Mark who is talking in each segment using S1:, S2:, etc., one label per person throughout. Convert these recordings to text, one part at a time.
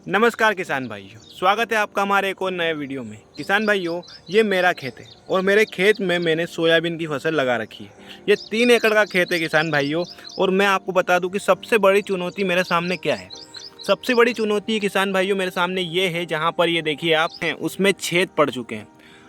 S1: नमस्कार किसान भाइयों, स्वागत है आपका हमारे एक और नए वीडियो में। किसान भाइयों, ये मेरा खेत है और मेरे खेत में मैंने सोयाबीन की फसल लगा रखी है। ये 3 एकड़ का खेत है किसान भाइयों। और मैं आपको बता दूं कि सबसे बड़ी चुनौती मेरे सामने क्या है। सबसे बड़ी चुनौती किसान भाइयों मेरे सामने ये है, जहाँ पर ये देखिए आप हैं उसमें छेद पड़ चुके हैं।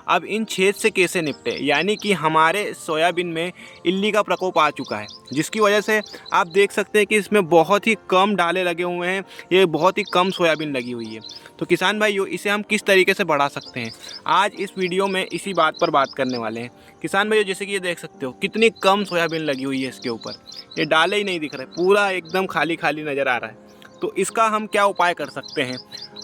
S1: अब इन छेद से कैसे निपटे, यानी कि हमारे सोयाबीन में इल्ली का प्रकोप आ चुका है, जिसकी वजह से आप देख सकते हैं कि इसमें बहुत ही कम डाले लगे हुए हैं। ये बहुत ही कम सोयाबीन लगी हुई है। तो किसान भाइयों, इसे हम किस तरीके से बढ़ा सकते हैं, आज इस वीडियो में इसी बात पर बात करने वाले हैं। किसान भाइयों, जैसे कि ये देख सकते हो कितनी कम सोयाबीन लगी हुई है इसके ऊपर। ये डाले ही नहीं दिख रहे, पूरा एकदम खाली खाली नज़र आ रहा है। तो इसका हम क्या उपाय कर सकते हैं,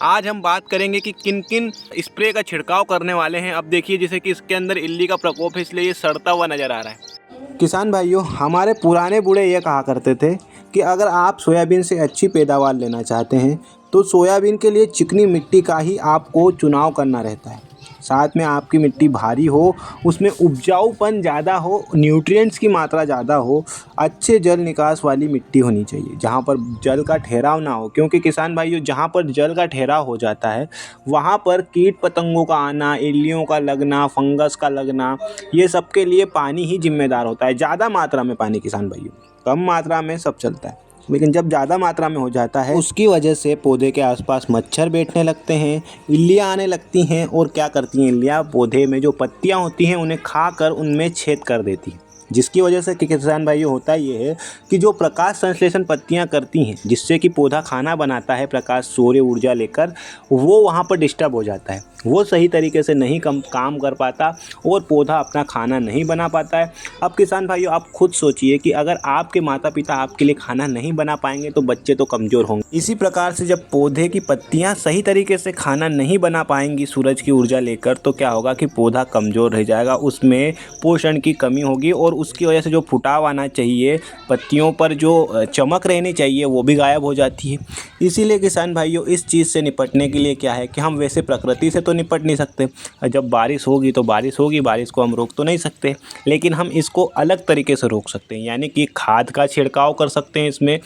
S1: आज हम बात करेंगे कि किन किन स्प्रे का छिड़काव करने वाले हैं। अब देखिए, जैसे कि इसके अंदर इल्ली का प्रकोप है, इसलिए ये सड़ता हुआ नज़र आ रहा है। किसान भाइयों, हमारे पुराने बूढ़े ये कहा करते थे कि अगर आप सोयाबीन से अच्छी पैदावार लेना चाहते हैं तो सोयाबीन के लिए चिकनी मिट्टी का ही आपको चुनाव करना रहता है। साथ में आपकी मिट्टी भारी हो, उसमें उपजाऊपन ज़्यादा हो, न्यूट्रिएंट्स की मात्रा ज़्यादा हो, अच्छे जल निकास वाली मिट्टी होनी चाहिए जहाँ पर जल का ठहराव ना हो। क्योंकि किसान भाइयों, जहाँ पर जल का ठहराव हो जाता है वहाँ पर कीट पतंगों का आना, इल्लियों का लगना, फंगस का लगना, ये सब के लिए पानी ही जिम्मेदार होता है। ज़्यादा मात्रा में पानी किसान भाइयों, कम मात्रा में सब चलता है, लेकिन जब ज़्यादा मात्रा में हो जाता है उसकी वजह से पौधे के आसपास मच्छर बैठने लगते हैं, इल्लियाँ आने लगती हैं। और क्या करती हैं इल्लियाँ, पौधे में जो पत्तियाँ होती हैं उन्हें खाकर उनमें छेद कर देती हैं। जिसकी वजह से किसान भाइयों होता ये है कि जो प्रकाश संश्लेषण पत्तियाँ करती हैं, जिससे कि पौधा खाना बनाता है प्रकाश सूर्य ऊर्जा लेकर, वो वहाँ पर डिस्टर्ब हो जाता है। वो सही तरीके से नहीं काम कर पाता और पौधा अपना खाना नहीं बना पाता है। अब किसान भाइयों, आप खुद सोचिए कि अगर आपके माता पिता आपके लिए खाना नहीं बना पाएंगे तो बच्चे तो कमज़ोर होंगे। इसी प्रकार से जब पौधे की पत्तियां सही तरीके से खाना नहीं बना पाएंगी सूरज की ऊर्जा लेकर, तो क्या होगा कि पौधा कमज़ोर रह जाएगा, उसमें पोषण की कमी होगी और उसकी वजह से जो फुटाव आना चाहिए, पत्तियों पर जो चमक रहनी चाहिए, वो भी गायब हो जाती है। इसीलिए किसान भाइयों, इस चीज़ से निपटने के लिए क्या है कि हम वैसे प्रकृति से तो निपट नहीं सकते। जब बारिश होगी तो बारिश होगी, बारिश को हम रोक तो नहीं सकते, लेकिन हम इसको अलग तरीके से रोक सकते हैं। यानी कि खाद का छिड़काव कर सकते हैं इसमें,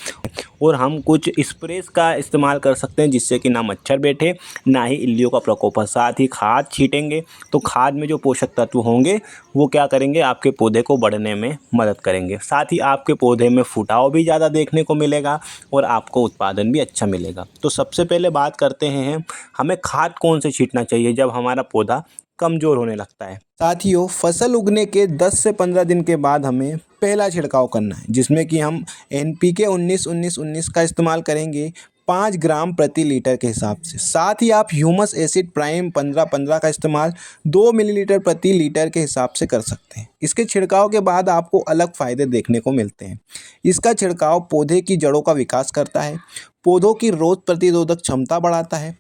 S1: और हम कुछ स्प्रेस का इस्तेमाल कर सकते हैं जिससे कि ना मच्छर बैठे, ना ही इल्लियों का प्रकोप हो। साथ ही खाद छीटेंगे तो खाद में जो पोषक तत्व होंगे वो क्या करेंगे, आपके पौधे को बढ़ने में मदद करेंगे। साथ ही आपके पौधे में फुटाव भी ज़्यादा देखने को मिलेगा और आपको उत्पादन भी अच्छा मिलेगा। तो सबसे पहले बात करते हैं हमें खाद कौन से छीटना चाहिए जब हमारा पौधा कमज़ोर होने लगता है। साथियों, फसल उगने के 10 से 15 दिन के बाद हमें पहला छिड़काव करना है, जिसमें कि हम NPK 19-19-19 का इस्तेमाल करेंगे 5 ग्राम प्रति लीटर के हिसाब से। साथ ही आप ह्यूमस एसिड प्राइम 15-15 का इस्तेमाल 2 मिलीलीटर प्रति लीटर के हिसाब से कर सकते हैं। इसके छिड़काव के बाद आपको अलग फ़ायदे देखने को मिलते हैं। इसका छिड़काव पौधे की जड़ों का विकास करता है, पौधों की रोग प्रतिरोधक क्षमता बढ़ाता है,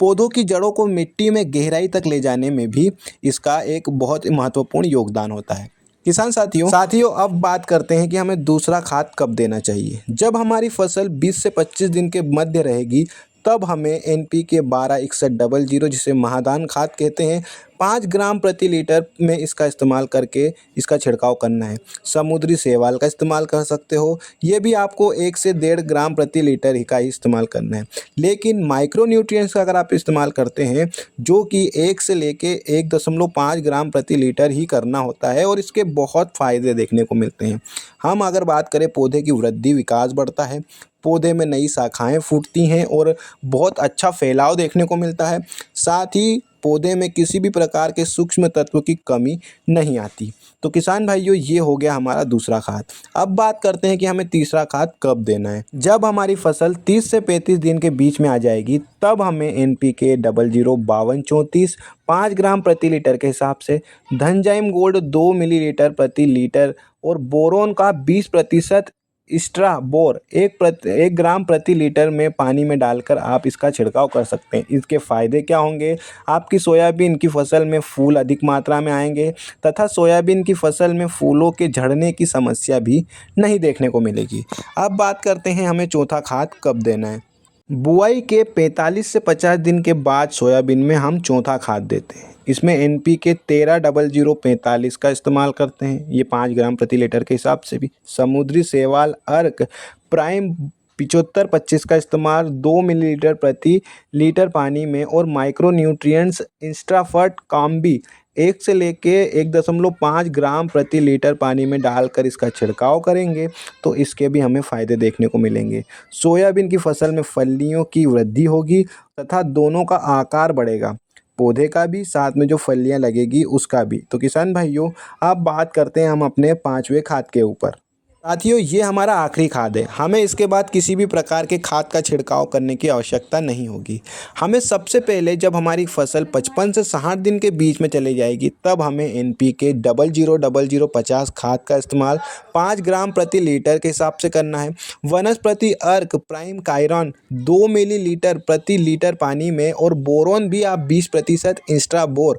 S1: पौधों की जड़ों को मिट्टी में गहराई तक ले जाने में भी इसका एक बहुत महत्वपूर्ण योगदान होता है। किसान साथियों, अब बात करते हैं कि हमें दूसरा खाद कब देना चाहिए। जब हमारी फसल 20 से 25 दिन के मध्य रहेगी, तब हमें NPK 12-6100, जिसे महादान खाद कहते हैं, 5 ग्राम प्रति लीटर में इसका इस्तेमाल करके इसका छिड़काव करना है। समुद्री शैवाल का इस्तेमाल कर सकते हो, ये भी आपको 1 से 1.5 ग्राम प्रति लीटर ही का ही इस्तेमाल करना है। लेकिन माइक्रो न्यूट्रिएंट्स का अगर आप इस्तेमाल करते हैं, जो कि 1 से लेके 1.5 ग्राम प्रति लीटर ही करना होता है, और इसके बहुत फ़ायदे देखने को मिलते हैं। हम अगर बात करें, पौधे की वृद्धि विकास बढ़ता है, पौधे में नई शाखाएं फूटती हैं और बहुत अच्छा फैलाव देखने को मिलता है। साथ ही पौधे में किसी भी प्रकार के सूक्ष्म तत्व की कमी नहीं आती। तो किसान भाइयों, ये हो गया हमारा दूसरा खाद। अब बात करते हैं कि हमें तीसरा खाद कब देना है। जब हमारी फसल 30 से 35 दिन के बीच में आ जाएगी, तब हमें NPK 005234 5 ग्राम प्रति लीटर के हिसाब से, धनजाइम गोल्ड 2 मिलीलीटर प्रति लीटर और बोरोन का 20% एक्स्ट्रा बोर 1 ग्राम प्रति लीटर में पानी में डालकर आप इसका छिड़काव कर सकते हैं। इसके फ़ायदे क्या होंगे, आपकी सोयाबीन की फसल में फूल अधिक मात्रा में आएंगे तथा सोयाबीन की फसल में फूलों के झड़ने की समस्या भी नहीं देखने को मिलेगी। अब बात करते हैं हमें चौथा खाद कब देना है। बुआई के 45 से 50 दिन के बाद सोयाबीन में हम चौथा खाद देते हैं। इसमें NPK 13-0045 का इस्तेमाल करते हैं, ये 5 ग्राम प्रति लीटर के हिसाब से भी। समुद्री शैवाल अर्क प्राइम 75-25 का इस्तेमाल 2 मिलीलीटर प्रति लीटर पानी में और माइक्रो न्यूट्रिएंट्स इंस्ट्राफर्ट कॉम्बी 1 से लेके 1.5 ग्राम प्रति लीटर पानी में डालकर इसका छिड़काव करेंगे तो इसके भी हमें फ़ायदे देखने को मिलेंगे। सोयाबीन की फसल में फलियों की वृद्धि होगी तथा दोनों का आकार बढ़ेगा, पौधे का भी साथ में जो फलियां लगेगी उसका भी। तो किसान भाइयों, अब बात करते हैं हम अपने 5वें खाद के ऊपर। साथियों, ये हमारा आखिरी खाद है। हमें इसके बाद किसी भी प्रकार के खाद का छिड़काव करने की आवश्यकता नहीं होगी। हमें सबसे पहले जब हमारी फसल 55 से 60 दिन के बीच में चली जाएगी तब हमें NPK 000050 खाद का इस्तेमाल 5 ग्राम प्रति लीटर के हिसाब से करना है। वनस्पति अर्क प्राइम कायरॉन 2 मिलीलीटर प्रति लीटर पानी में और बोरोन भी आप 20% इंस्ट्रा बोर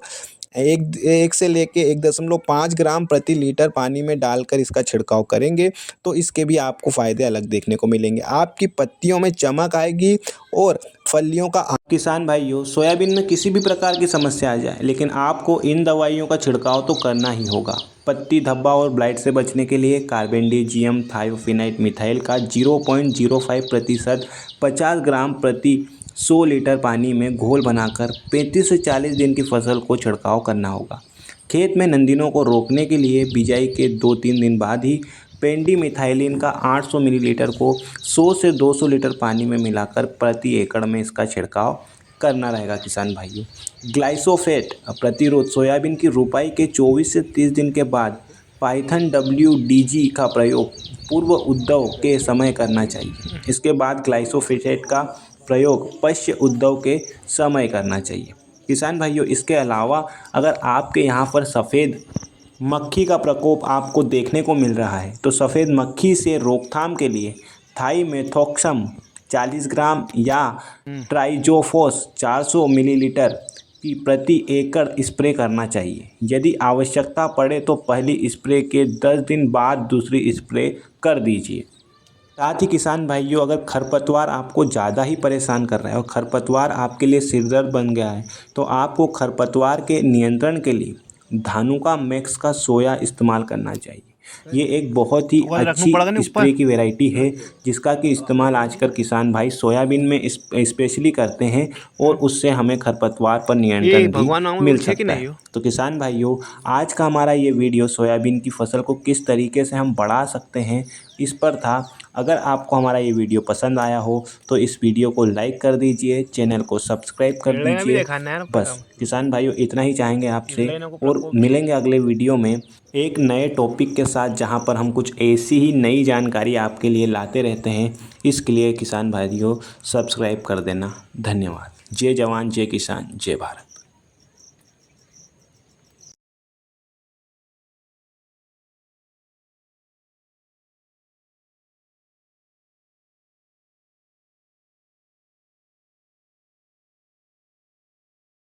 S1: एक से लेके 1.5 ग्राम प्रति लीटर पानी में डालकर इसका छिड़काव करेंगे तो इसके भी आपको फ़ायदे अलग देखने को मिलेंगे। आपकी पत्तियों में चमक आएगी और फलियों का। किसान भाइयों, सोयाबीन में किसी भी प्रकार की समस्या आ जाए लेकिन आपको इन दवाइयों का छिड़काव तो करना ही होगा। पत्ती धब्बा और ब्लाइट से बचने के लिए कार्बेंडिजियम थायोफिनाइट मिथाइल का 0.05% 50 ग्राम प्रति 100 लीटर पानी में घोल बनाकर 35 से 40 दिन की फसल को छिड़काव करना होगा। खेत में नंदीनों को रोकने के लिए बिजाई के 2-3 दिन बाद ही पेंडिमिथाइलिन का 800 मिलीलीटर को 100 से 200 लीटर पानी में मिलाकर प्रति एकड़ में इसका छिड़काव करना रहेगा। किसान भाइयों, ग्लाइसोफेट प्रतिरोध सोयाबीन की रुपाई के 24 से 30 दिन के बाद पाइथन WDG का प्रयोग पूर्व उद्भव के समय करना चाहिए। इसके बाद ग्लाइसोफेट का प्रयोग पश्च उद्भव के समय करना चाहिए। किसान भाइयों, इसके अलावा अगर आपके यहाँ पर सफ़ेद मक्खी का प्रकोप आपको देखने को मिल रहा है तो सफ़ेद मक्खी से रोकथाम के लिए थाईमेथोक्सम 40 ग्राम या ट्राइजोफोस 400 मिलीलीटर की प्रति एकड़ स्प्रे करना चाहिए। यदि आवश्यकता पड़े तो पहली स्प्रे के 10 दिन बाद दूसरी स्प्रे कर दीजिए। साथ ही किसान भाइयों, अगर खरपतवार आपको ज़्यादा ही परेशान कर रहा है और खरपतवार आपके लिए सिरदर्द बन गया है तो आपको खरपतवार के नियंत्रण के लिए धानुका मैक्स का सोया इस्तेमाल करना चाहिए। ये एक बहुत ही अच्छी स्प्रे की वैरायटी है जिसका कि इस्तेमाल आजकल किसान भाई सोयाबीन में स्पेशली करते हैं और उससे हमें खरपतवार पर नियंत्रण भी मिल सकता है। तो किसान भाइयों, आज का हमारा ये वीडियो सोयाबीन की फसल को किस तरीके से हम बढ़ा सकते हैं इस पर था। अगर आपको हमारा ये वीडियो पसंद आया हो तो इस वीडियो को लाइक कर दीजिए, चैनल को सब्सक्राइब कर दीजिए। बस किसान भाइयों, इतना ही चाहेंगे आपसे और मिलेंगे अगले वीडियो में एक नए टॉपिक के साथ जहां पर हम कुछ ऐसी ही नई जानकारी आपके लिए लाते रहते हैं। इसके लिए किसान भाइयों सब्सक्राइब कर देना। धन्यवाद। जय जवान, जय किसान, जय भारत।